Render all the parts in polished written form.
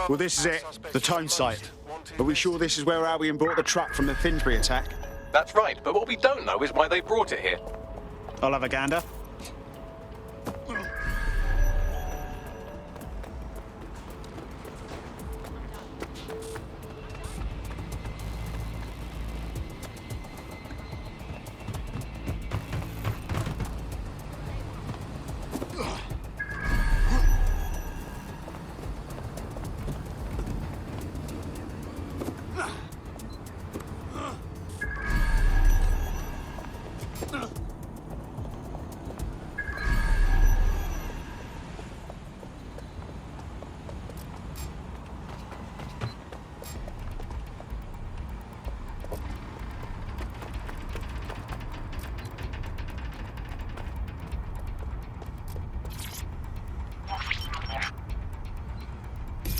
Well, this is it. The tone site. Are we sure this is where Albion brought the truck from the Finsbury attack? That's right, but what we don't know is why they brought it here. I'll have a gander.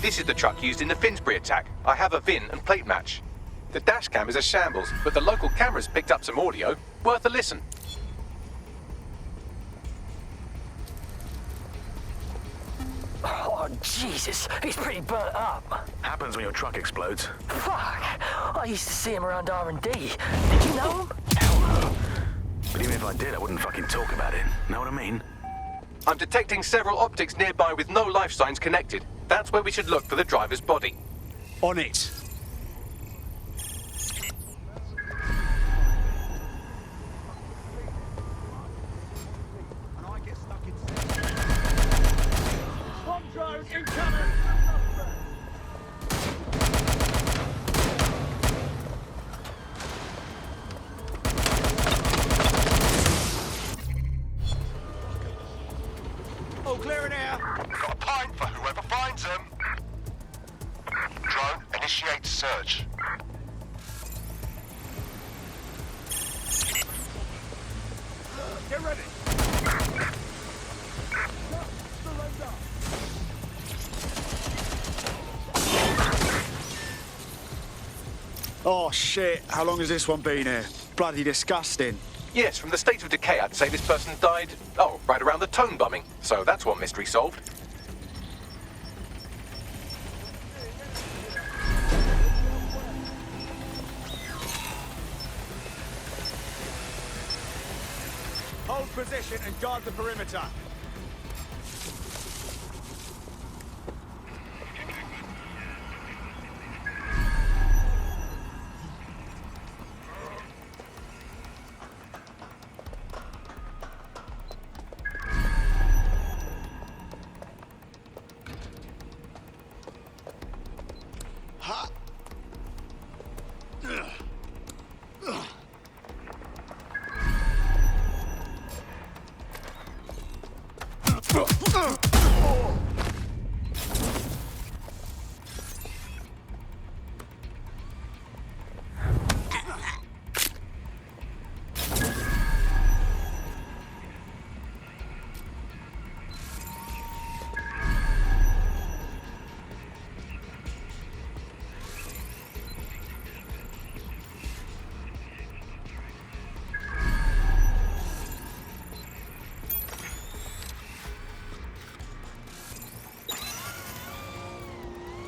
This is the truck used in the Finsbury attack. I have a VIN and plate match. The dash cam is a shambles, but the local cameras picked up some audio. Worth a listen. Oh, Jesus, he's pretty burnt up. Happens when your truck explodes. Fuck, I used to see him around R&D. Did you know him? Hell no. But even if I did, I wouldn't fucking talk about it. Know what I mean? I'm detecting several optics nearby with no life signs connected. That's where we should look for the driver's body. On it. All clear in here. Got a pint for whoever finds them. Drone, initiate search. Get ready. Oh, shit. How long has this one been here? Bloody disgusting. Yes, from the state of decay, I'd say this person died, right around the tone bombing. So that's one mystery solved. Hold position and guard the perimeter.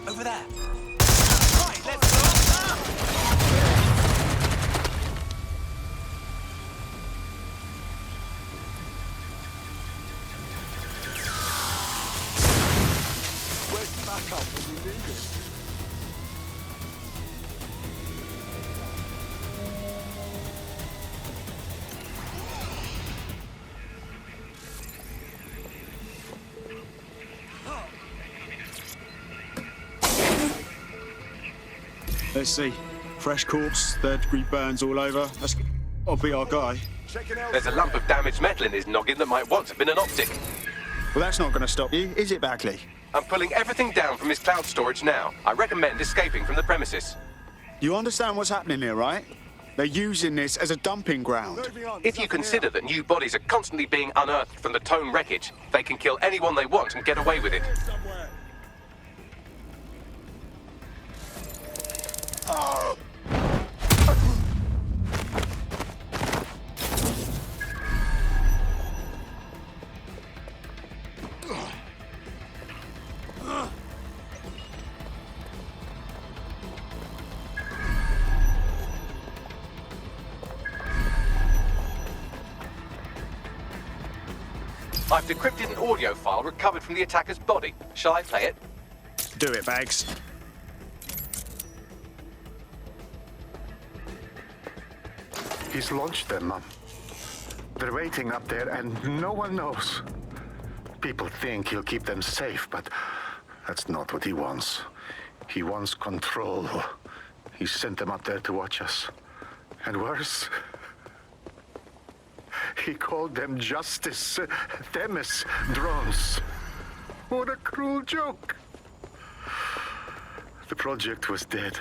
Over there. Right, let's go. Where's backup when you need it? Let's see. Fresh corpse, third-degree burns all over. That'll be our guy. There's a lump of damaged metal in his noggin that might once have been an optic. Well, that's not going to stop you, is it, Bagley? I'm pulling everything down from his cloud storage now. I recommend escaping from the premises. You understand what's happening here, right? They're using this as a dumping ground. If you consider that new bodies are constantly being unearthed from the Tone wreckage, they can kill anyone they want and get away with it. Oh! I've decrypted an audio file recovered from the attacker's body. Shall I play it? Do it, Bags. He's launched them, Mum. They're waiting up there and no one knows. People think he'll keep them safe, but that's not what he wants. He wants control. He sent them up there to watch us. And worse, he called them Justice Themis drones. What a cruel joke. The project was dead,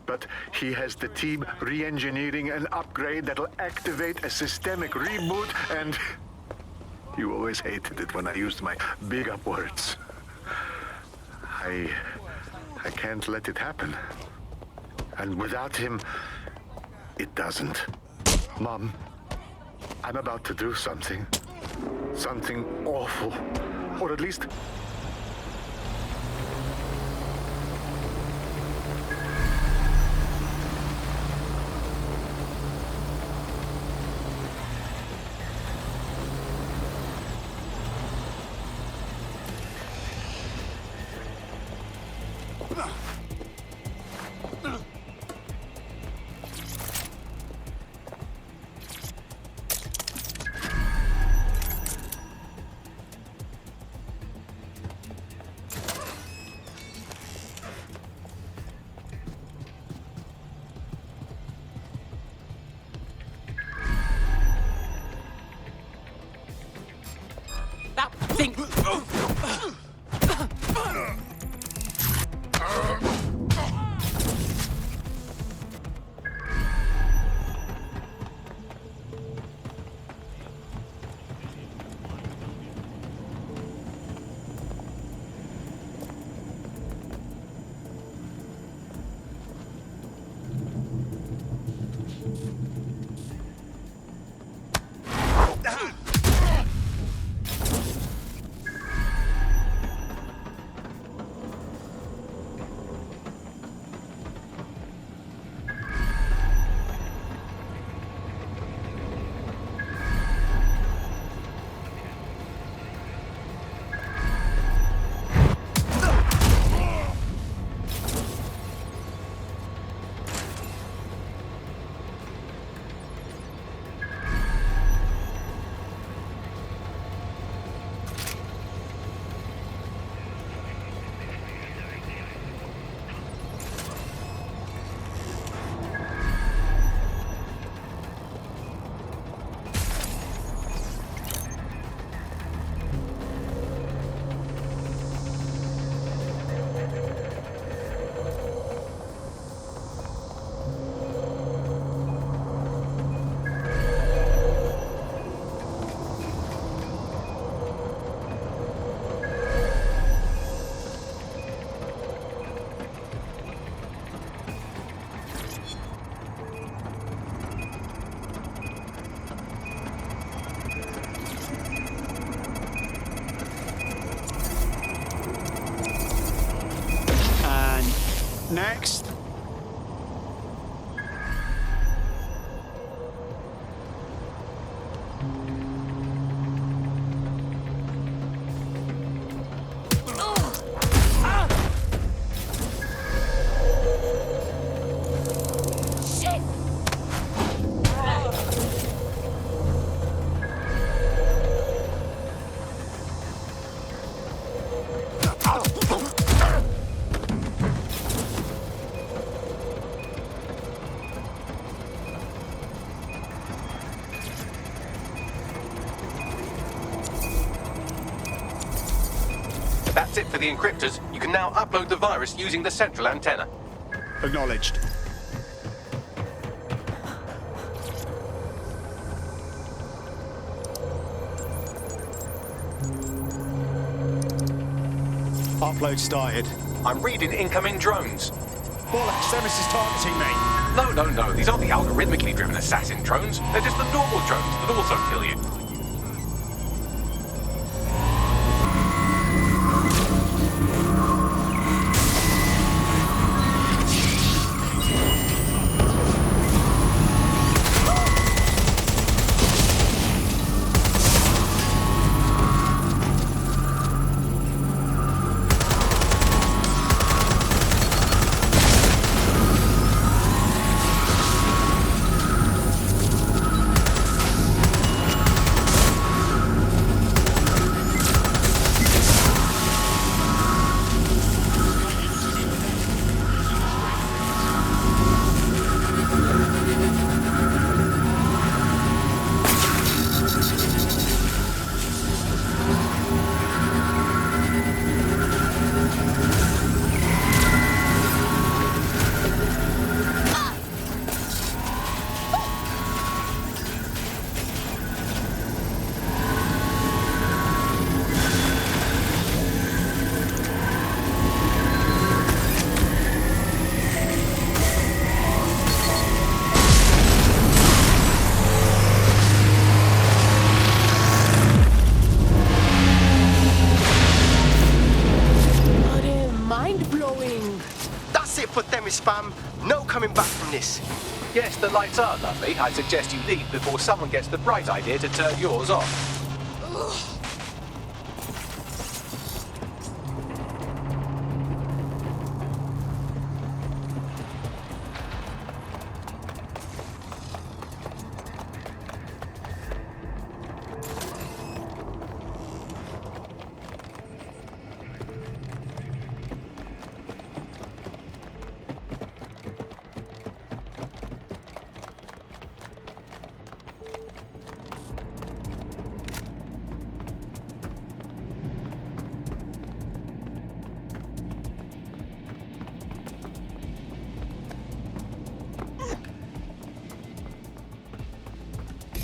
but he has the team re-engineering an upgrade that'll activate a systemic reboot, and you always hated it when I used my big up words. I can't let it happen. And without him, it doesn't. Mom, I'm about to do something. Something awful. Or at least... That thing. Next. That's it for the encryptors. You can now upload the virus using the central antenna. Acknowledged. Upload started. I'm reading incoming drones. Bollocks, Themis is targeting me. No. These aren't the algorithmically driven assassin drones. They're just the normal drones that also kill you. mind-blowing. That's it for Themis, fam. No coming back from this. Yes, the lights are lovely. I suggest you leave before someone gets the bright idea to turn yours off.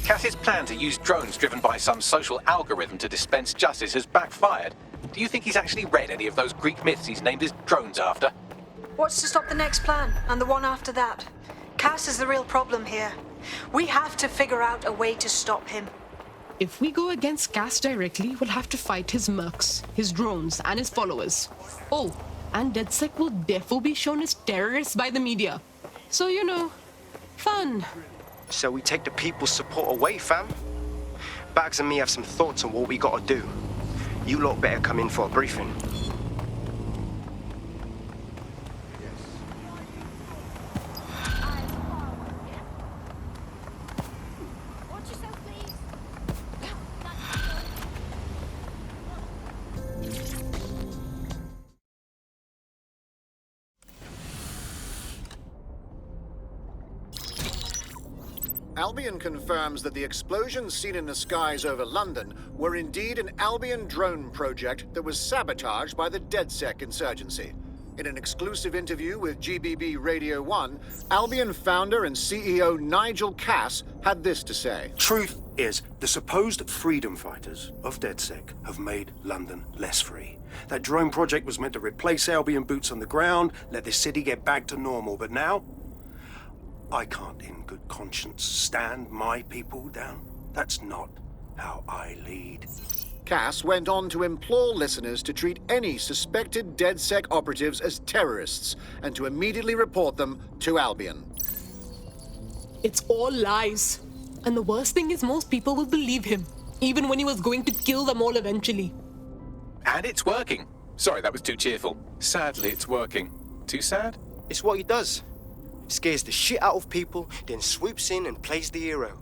Cass's plan to use drones driven by some social algorithm to dispense justice has backfired. Do you think he's actually read any of those Greek myths he's named his drones after? What's to stop the next plan, and the one after that? Cass is the real problem here. We have to figure out a way to stop him. If we go against Cass directly, we'll have to fight his mercs, his drones, and his followers. Oh, and DedSec will therefore be shown as terrorists by the media. So, you know, fun. So we take the people's support away, fam. Bags and me have some thoughts on what we gotta do. You lot better come in for a briefing. Albion confirms that the explosions seen in the skies over London were indeed an Albion drone project that was sabotaged by the DedSec insurgency. In an exclusive interview with GBB Radio 1, Albion founder and CEO Nigel Cass had this to say. Truth is, the supposed freedom fighters of DedSec have made London less free. That drone project was meant to replace Albion boots on the ground, let the city get back to normal, but now I can't in good conscience stand my people down. That's not how I lead. Cass went on to implore listeners to treat any suspected DedSec operatives as terrorists and to immediately report them to Albion. It's all lies. And the worst thing is most people will believe him, even when he was going to kill them all eventually. And it's working. Sorry, that was too cheerful. Sadly, it's working. Too sad? It's what he does. Scares the shit out of people, then swoops in and plays the hero.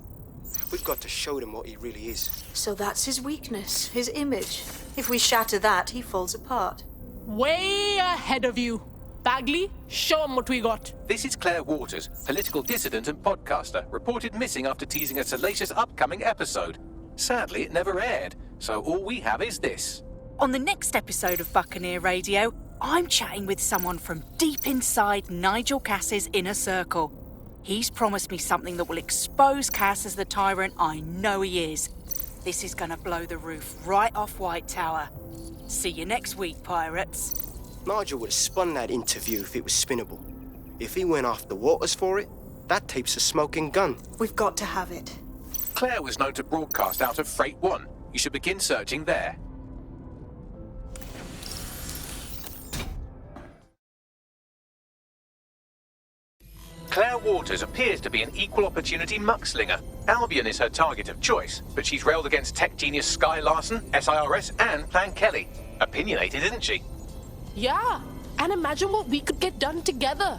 We've got to show them what he really is. So that's his weakness, his image. If we shatter that, he falls apart. Way ahead of you. Bagley, show him what we got. This is Claire Waters, political dissident and podcaster, reported missing after teasing a salacious upcoming episode. Sadly, it never aired, so all we have is this. On the next episode of Buccaneer Radio, I'm chatting with someone from deep inside Nigel Cass's inner circle. He's promised me something that will expose Cass as the tyrant I know he is. This is gonna blow the roof right off White Tower. See you next week, pirates. Nigel would have spun that interview if it was spinnable. If he went after Waters for it, that tape's a smoking gun. We've got to have it. Claire was known to broadcast out of Freight 1. You should begin searching there. Claire Waters appears to be an equal opportunity muckslinger. Albion is her target of choice, but she's railed against tech genius Sky Larson, SIRS, and Plan Kelly. Opinionated, isn't she? Yeah, and imagine what we could get done together.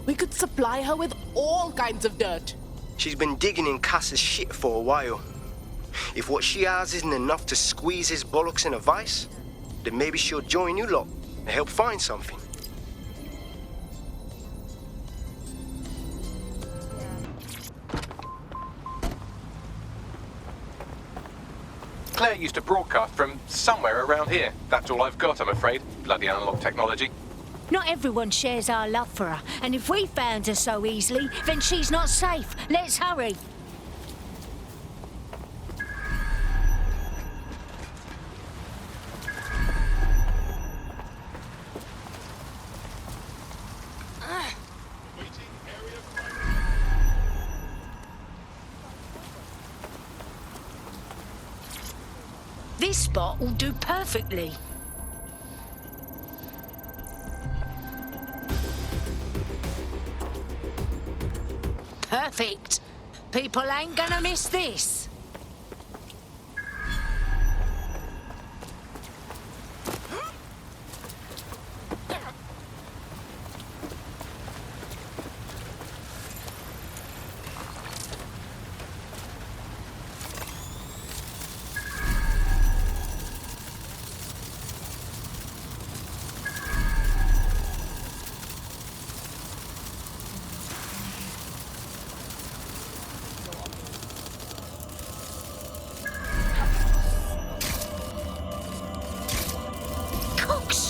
We could supply her with all kinds of dirt. She's been digging in Cass's shit for a while. If what she has isn't enough to squeeze his bollocks in a vice, then maybe she'll join you lot and help find something. Claire used to broadcast from somewhere around here. That's all I've got, I'm afraid. Bloody analog technology. Not everyone shares our love for her, and if we found her so easily, then she's not safe. Let's hurry. This spot will do perfectly. Perfect. People ain't gonna miss this.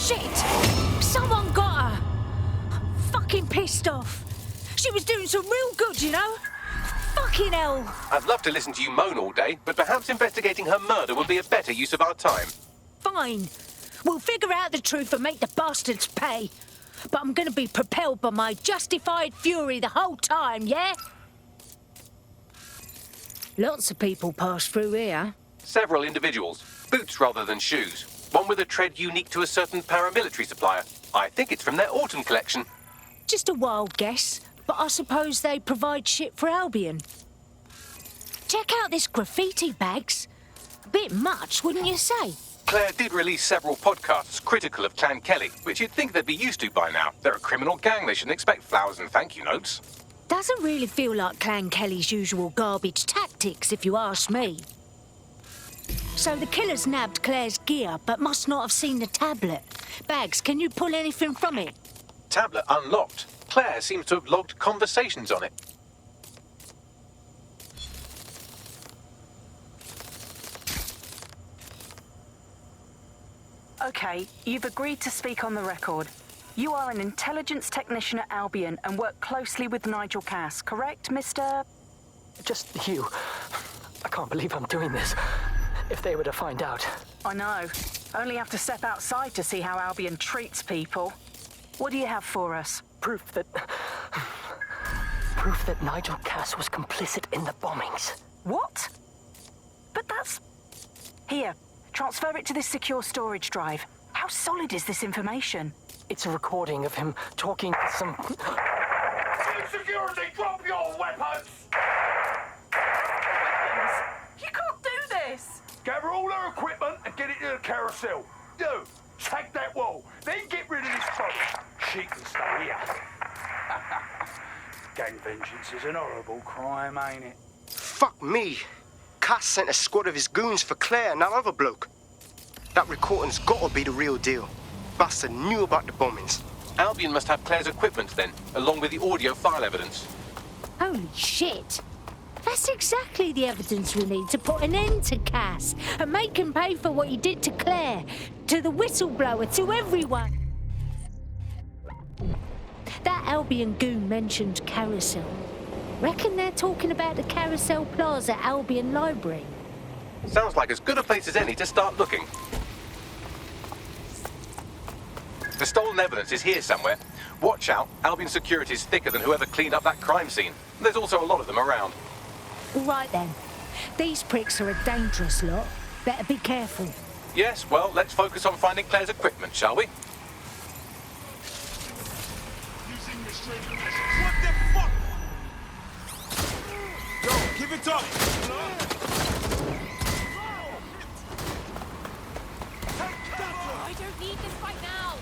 Shit! Someone got her! I'm fucking pissed off. She was doing some real good, you know? Fucking hell! I'd love to listen to you moan all day, but perhaps investigating her murder would be a better use of our time. Fine. We'll figure out the truth and make the bastards pay. But I'm gonna be propelled by my justified fury the whole time, yeah? Lots of people pass through here. Several individuals. Boots rather than shoes. One with a tread unique to a certain paramilitary supplier. I think it's from their autumn collection. Just a wild guess, but I suppose they provide shit for Albion. Check out this graffiti, Bags. A bit much, wouldn't you say? Claire did release several podcasts critical of Clan Kelly, which you'd think they'd be used to by now. They're a criminal gang, they shouldn't expect flowers and thank you notes. Doesn't really feel like Clan Kelly's usual garbage tactics, if you ask me. So the killers nabbed Claire's gear, but must not have seen the tablet. Bags, can you pull anything from it? Tablet unlocked. Claire seems to have logged conversations on it. Okay, you've agreed to speak on the record. You are an intelligence technician at Albion and work closely with Nigel Cass, correct, Mr...? Just you. I can't believe I'm doing this. If they were to find out. I know. Only have to step outside to see how Albion treats people. What do you have for us? Proof that Nigel Cass was complicit in the bombings. What? But that's... Here, transfer it to this secure storage drive. How solid is this information? It's a recording of him talking to some... Security, drop your weapons! You can't do this! Gather all her equipment and get it to the carousel. You, take that wall, then get rid of this boat. She can stay here. Gang vengeance is an horrible crime, ain't it? Fuck me. Cass sent a squad of his goons for Claire and that other bloke. That recording's gotta be the real deal. Bastard knew about the bombings. Albion must have Claire's equipment then, along with the audio file evidence. Holy shit! That's exactly the evidence we need to put an end to Cass and make him pay for what he did to Claire, to the whistleblower, to everyone. That Albion goon mentioned Carousel. Reckon they're talking about the Carousel Plaza Albion Library. Sounds like as good a place as any to start looking. The stolen evidence is here somewhere. Watch out, Albion security's thicker than whoever cleaned up that crime scene. There's also a lot of them around. All right then. These pricks are a dangerous lot. Better be careful. Yes, well, let's focus on finding Claire's equipment, shall we? What the fuck? Yo, give it up! I don't need this right now.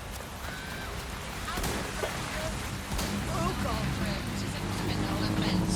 Oh God, which is a criminal offense.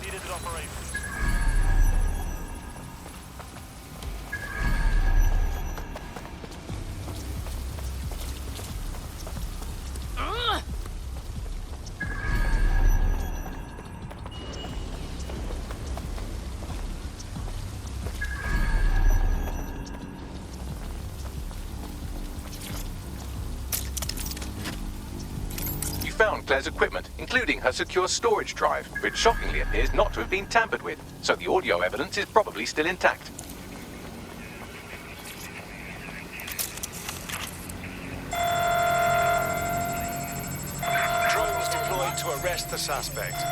needed at operations. Found Claire's equipment, including her secure storage drive, which shockingly appears not to have been tampered with, so the audio evidence is probably still intact. Drones deployed to arrest the suspect.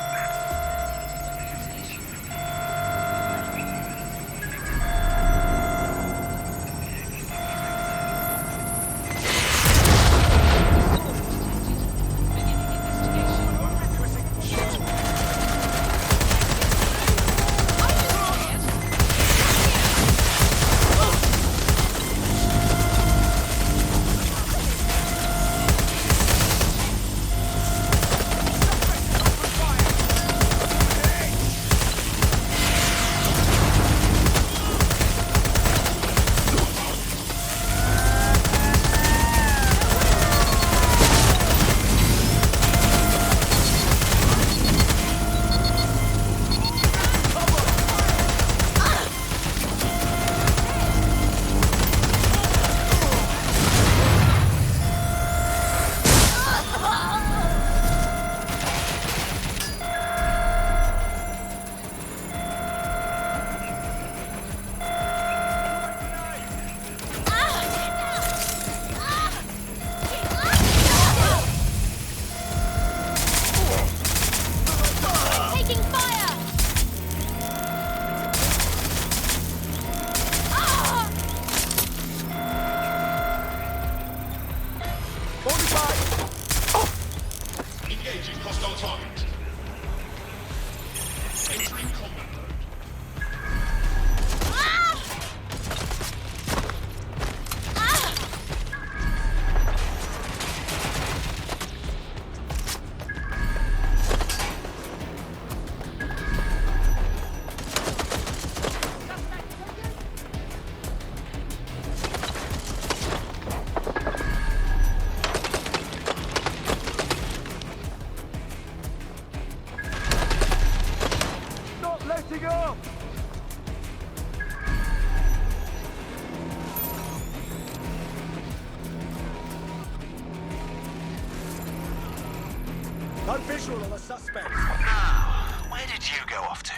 No visual on the suspect. Now, where did you go off to?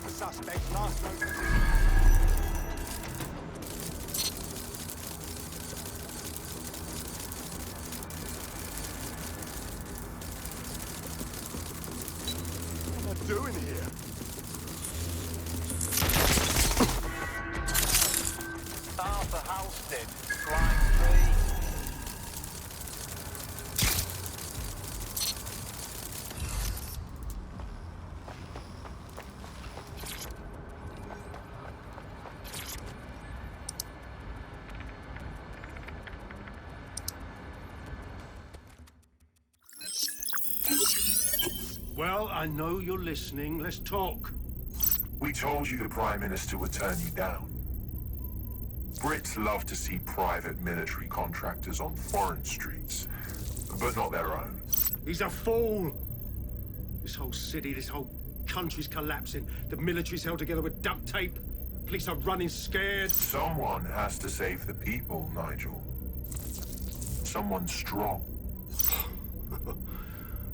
Suspect last known position. What am I doing here? Arthur Halstead, Flying 3. Well, I know you're listening. Let's talk. We told you the Prime Minister would turn you down. Brits love to see private military contractors on foreign streets, but not their own. He's a fool. This whole city, this whole country's collapsing. The military's held together with duct tape. Police are running scared. Someone has to save the people, Nigel. Someone strong.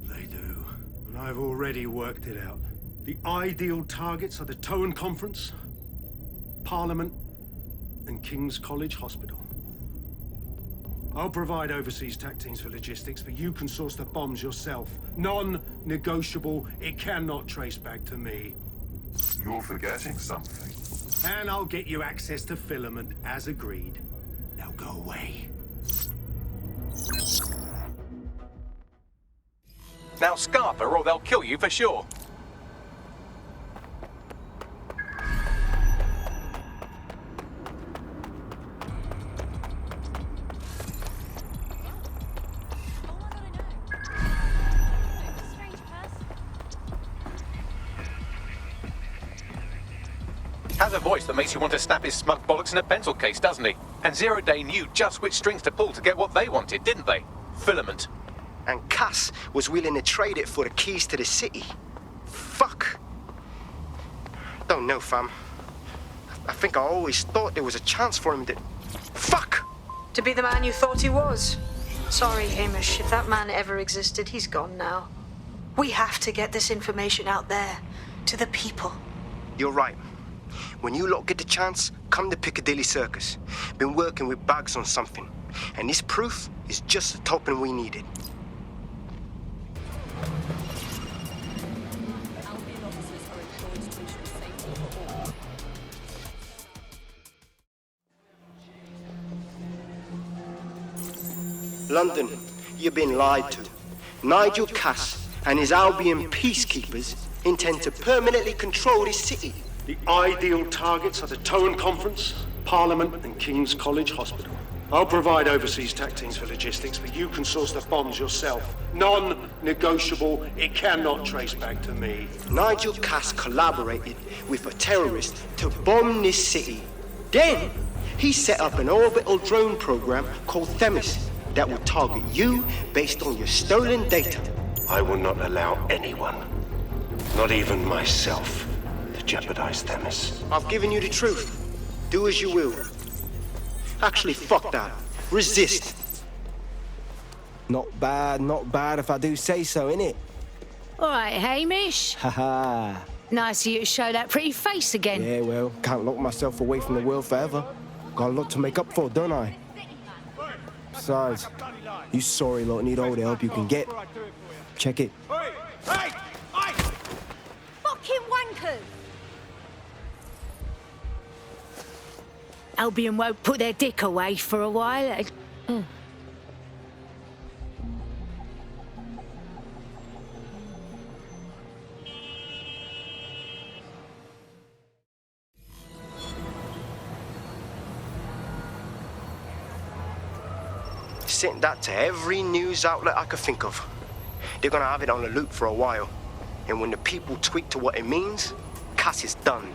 They do. And I've already worked it out. The ideal targets are the Toan Conference, Parliament, and King's College Hospital. I'll provide overseas tac teams for logistics, but you can source the bombs yourself. Non-negotiable. It cannot trace back to me. You're forgetting something. And I'll get you access to filament, as agreed. Now go away. Now scarper or they'll kill you for sure. Has a voice that makes you want to snap his smug bollocks in a pencil case, doesn't he? And Zero Day knew just which strings to pull to get what they wanted, didn't they? Filament. And Cass was willing to trade it for the keys to the city. Fuck. Don't know, fam. I think I always thought there was a chance for him to... Fuck! To be the man you thought he was. Sorry, Hamish. If that man ever existed, he's gone now. We have to get this information out there, to the people. You're right. When you lot get the chance, come to Piccadilly Circus. Been working with Bags on something, and this proof is just the token we needed. London, you've been lied to. Nigel Cass and his Albion peacekeepers intend to permanently control this city. The ideal targets are the Towan Conference, Parliament, and King's College Hospital. I'll provide overseas tac teams for logistics, but you can source the bombs yourself. Non-negotiable. It cannot trace back to me. Nigel Cass collaborated with a terrorist to bomb this city. Then, he set up an orbital drone program called Themis that will target you based on your stolen data. I will not allow anyone, not even myself, to jeopardize Themis. I've given you the truth. Do as you will. Actually, fuck that. Resist. Not bad if I do say so, innit? All right, Hamish. Haha. Nice of you to show that pretty face again. Yeah, well, can't lock myself away from the world forever. Got a lot to make up for, don't I? Besides, you sorry lot need all the help you can get. Check it. Fucking wankers! Albion won't put their dick away for a while. Sent that to every news outlet I could think of. They're gonna have it on the loop for a while. And when the people tweak to what it means, Cass is done.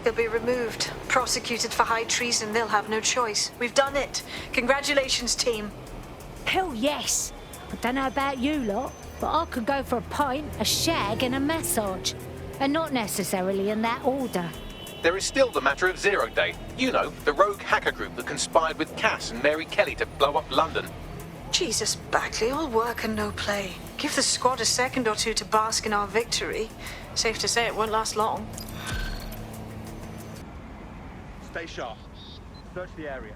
He'll be removed, prosecuted for high treason. They'll have no choice. We've done it. Congratulations, team. Hell yes. I don't know about you lot, but I could go for a pint, a shag and a massage. And not necessarily in that order. There is still the matter of Zero Day. You know, the rogue hacker group that conspired with Cass and Mary Kelly to blow up London. Jesus, Bagley, all work and no play. Give the squad a second or two to bask in our victory. Safe to say it won't last long. Stay sharp. Search the area.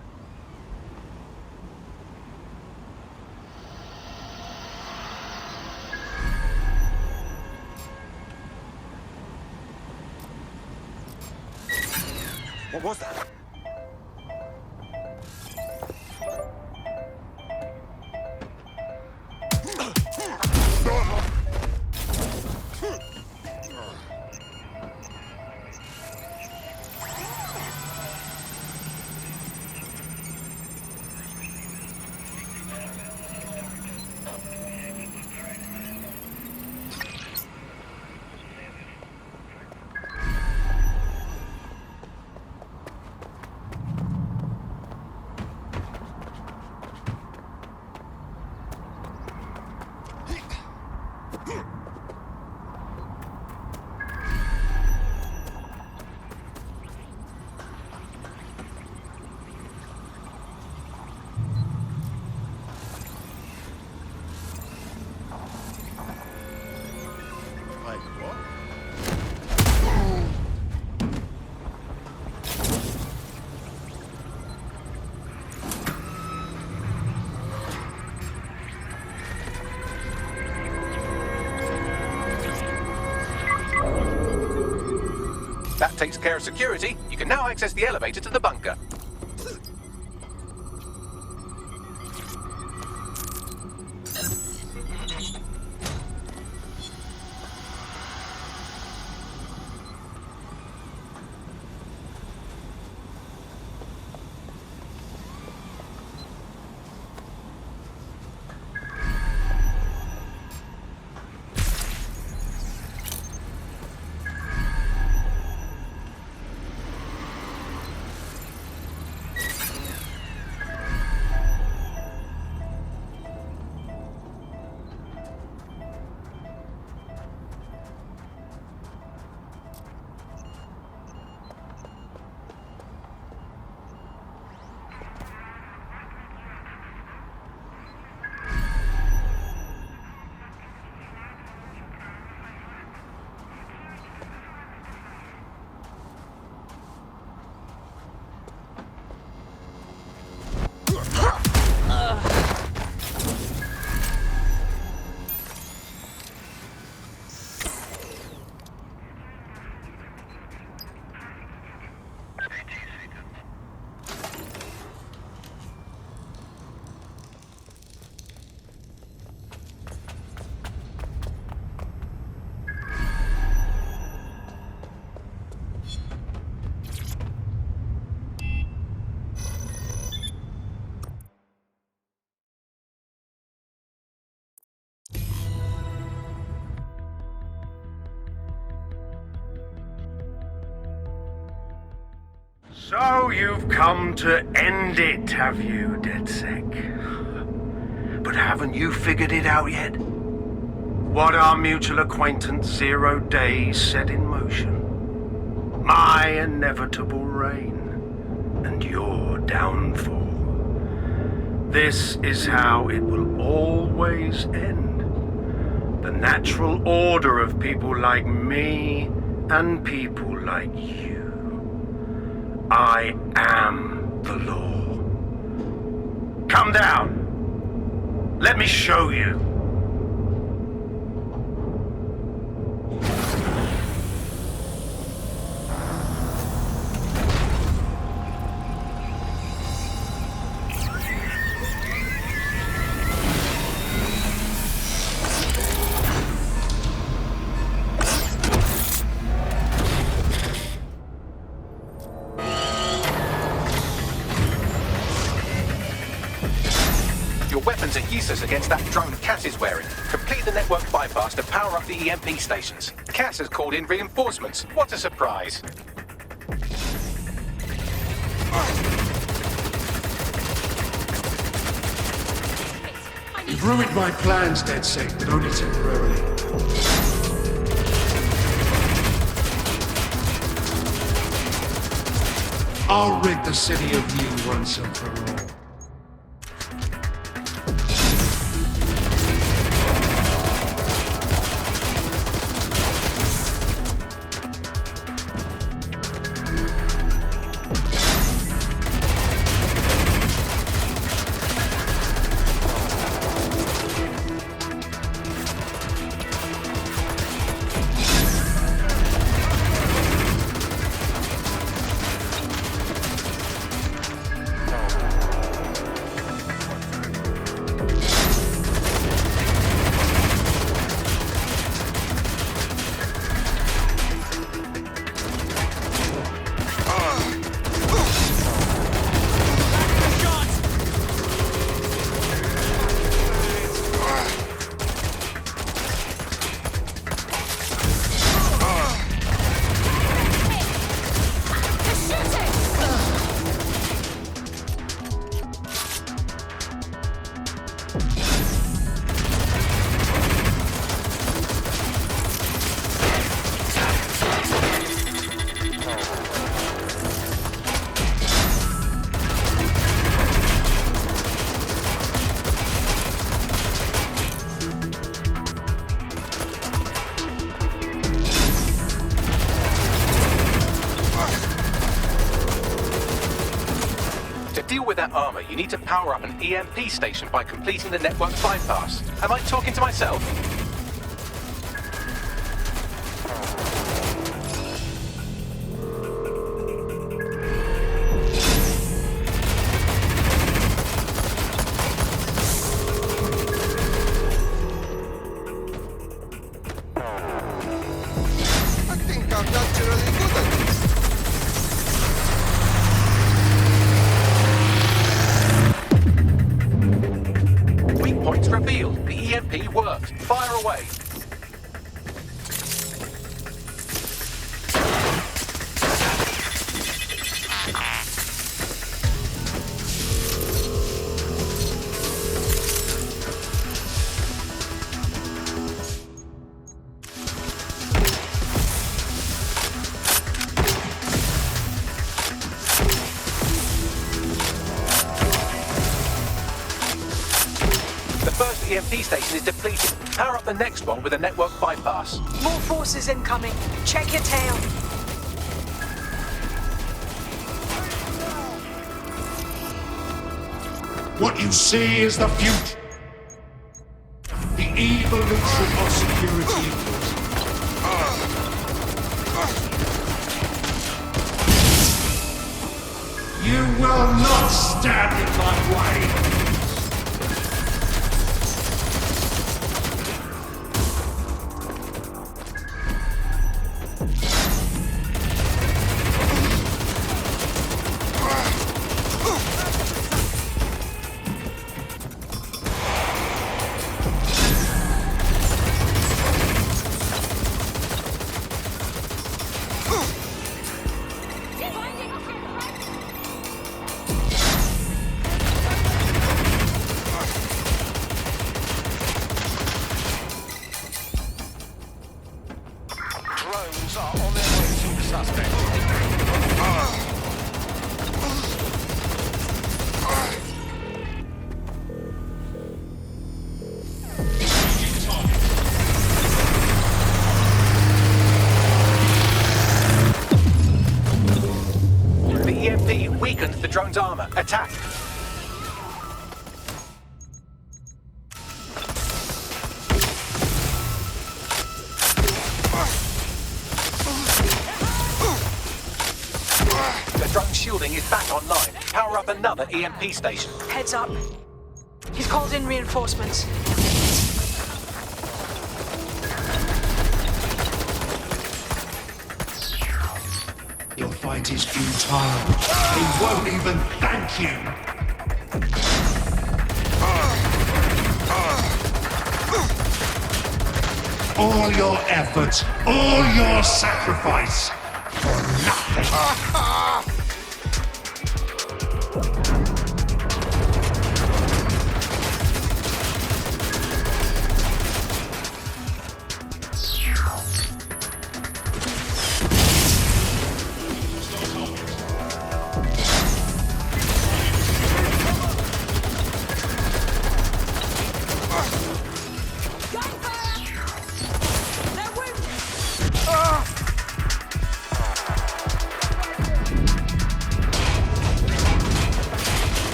What was that? takes care of security, you can now access the elevator to the bunker. So you've come to end it, have you, DedSec? But haven't you figured it out yet? What our mutual acquaintance 0 Days set in motion? My inevitable reign and your downfall. This is how it will always end. The natural order of people like me and people like you. I am the law. Come down. Let me show you. Weapons are useless against that drone Cass is wearing. Complete the network bypass to power up the EMP stations. Cass has called in reinforcements. What a surprise. You've ruined my plans, DedSec, but only temporarily. I'll rid the city of you once and for all. With that armor, you need to power up an EMP station by completing the network bypass. Am I talking to myself? EMP worked. Fire away. EMP station is depleted. Power up the next one with a network bypass. More forces incoming. Check your tail. What you see is the future. The evolution of security. You will not stand in my way. Drones are on their way to the suspect. The EMP weakens the drone's armor. Attack. The drone's shielding is back online. Power up another EMP station. Heads up. He's called in reinforcements. Your fight is futile. He won't even thank you. All your efforts, all your sacrifice for nothing.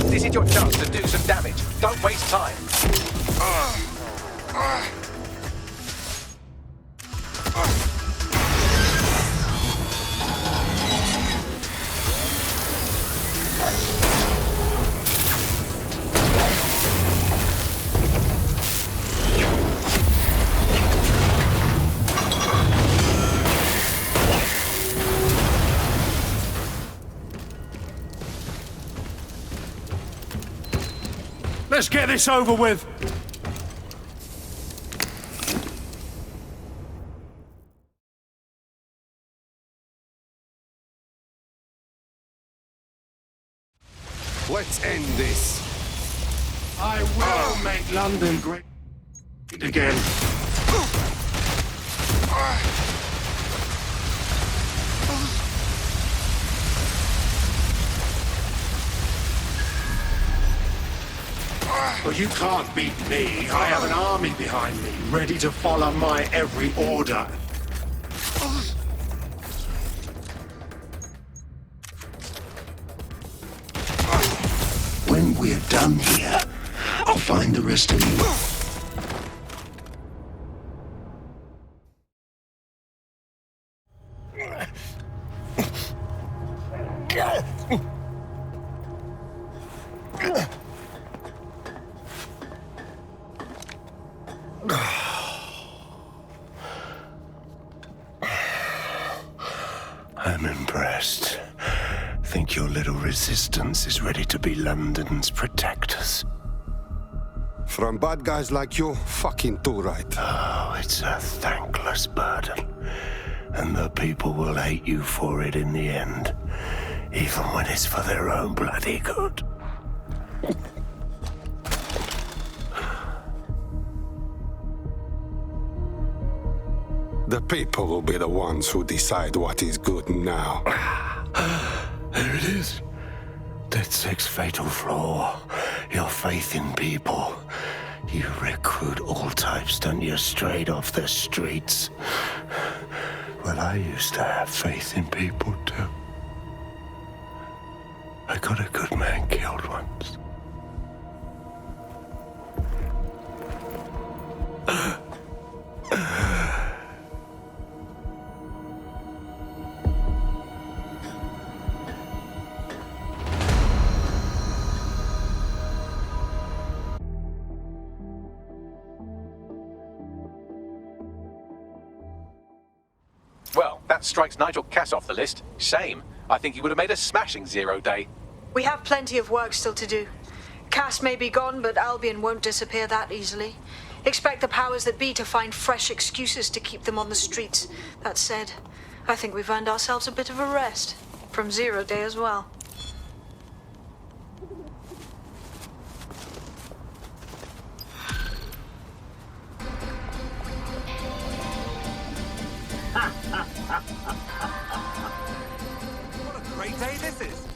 This is your chance to do some damage. Don't waste time. Let's get this over with. Let's end this. I will make London great again. Well, you can't beat me. I have an army behind me, ready to follow my every order. When we're done here, I'll find the rest of you. I'm impressed. Think your little resistance is ready to be London's protectors? From bad guys like you, fucking too right. Oh, it's a thankless burden. And the people will hate you for it in the end. Even when it's for their own bloody good. The people will be the ones who decide what is good now. There it is. DedSec's fatal flaw. Your faith in people. You recruit all types, don't you, straight off the streets. Well, I used to have faith in people, too. I got a good man killed once. Well, that strikes Nigel Cass off the list. Shame. I think he would have made a smashing 0 day. We have plenty of work still to do. Cass may be gone, but Albion won't disappear that easily. Expect the powers that be to find fresh excuses to keep them on the streets. That said, I think we've earned ourselves a bit of a rest. From 0 day as well. What a great day this is!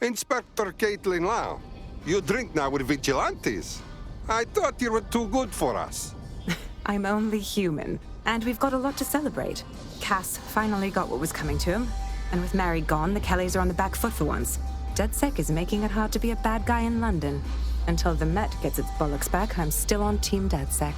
Inspector Caitlin Lau, you drink now with vigilantes. I thought you were too good for us. I'm only human, and we've got a lot to celebrate. Cass finally got what was coming to him, and with Mary gone, the Kellys are on the back foot for once. DedSec is making it hard to be a bad guy in London. Until the Met gets its bollocks back, I'm still on Team DedSec.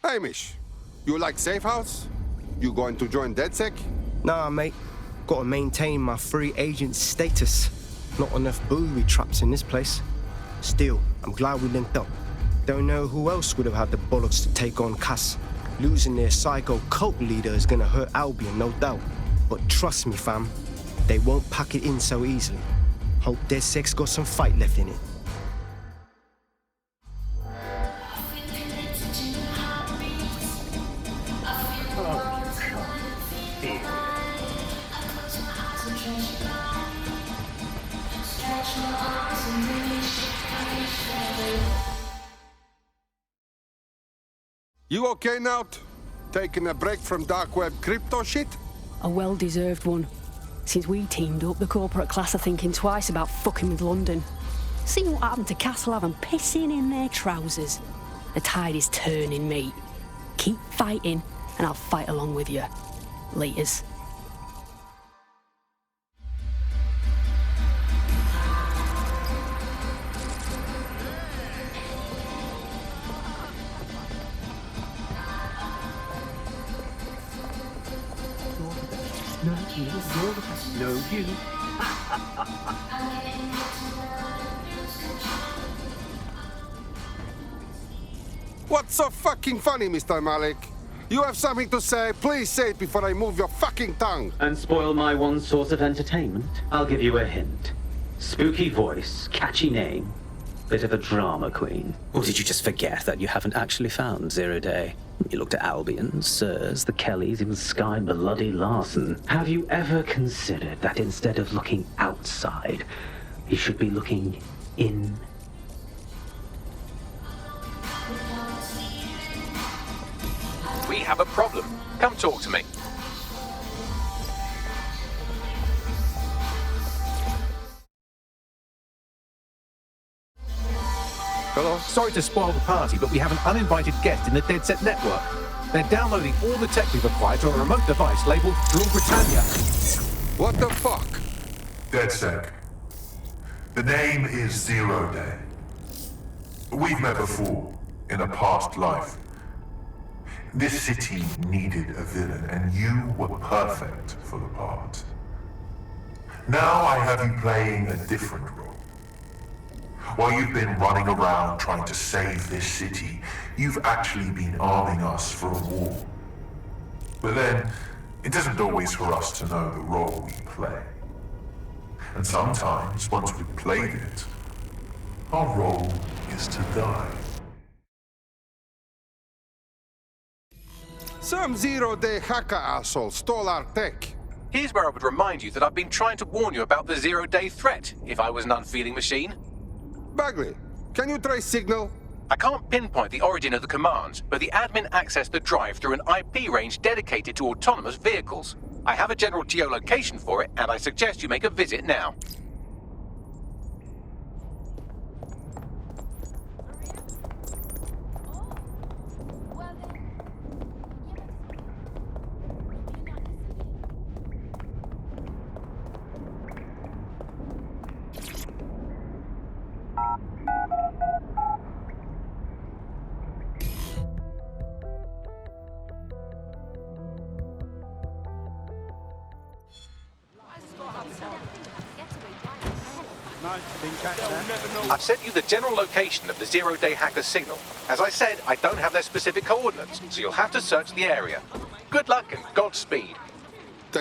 Hamish, you like safe house? You going to join DedSec? Nah, mate. Gotta maintain my free agent status. Not enough booby traps in this place. Still, I'm glad we linked up. Don't know who else would have had the bollocks to take on Cass. Losing their psycho cult leader is gonna hurt Albion, no doubt. But trust me, fam, they won't pack it in so easily. Hope DedSec's got some fight left in it. You okay now? Taking a break from dark web crypto shit? A well-deserved one. Since we teamed up, the corporate class are thinking twice about fucking with London. See what happened to Castlehaven pissing in their trousers. The tide is turning, mate. Keep fighting, and I'll fight along with you. Laters. No, you. What's so fucking funny, Mr. Malik? You have something to say? Please say it before I move your fucking tongue. And spoil my one source of entertainment? I'll give you a hint. Spooky voice, catchy name. Bit of a drama queen. Or did you just forget that you haven't actually found Zero Day? You looked at Albion, Sirs, the Kellys, even Sky Bloody Larson. Have you ever considered that instead of looking outside, you should be looking in? We have a problem. Come talk to me. Hello? Sorry to spoil the party, but we have an uninvited guest in the DeadSec network. They're downloading all the tech we've acquired to a remote device labeled Rule Britannia. What the fuck? DeadSec. The name is Zero Day. We've met before, in a past life. This city needed a villain, and you were perfect for the part. Now I have you playing a different role. While you've been running around trying to save this city, you've actually been arming us for a war. But then, it isn't always for us to know the role we play. And sometimes, once we've played it, our role is to die. Some zero-day hacker asshole stole our tech. Here's where I would remind you that I've been trying to warn you about the zero-day threat, if I was an unfeeling machine. Bagley, can you trace signal? I can't pinpoint the origin of the commands, but the admin accessed the drive through an IP range dedicated to autonomous vehicles. I have a general geolocation for it, and I suggest you make a visit now. I've sent you the general location of the zero-day hacker signal. As I said, I don't have their specific coordinates, so you'll have to search the area. Good luck and Godspeed.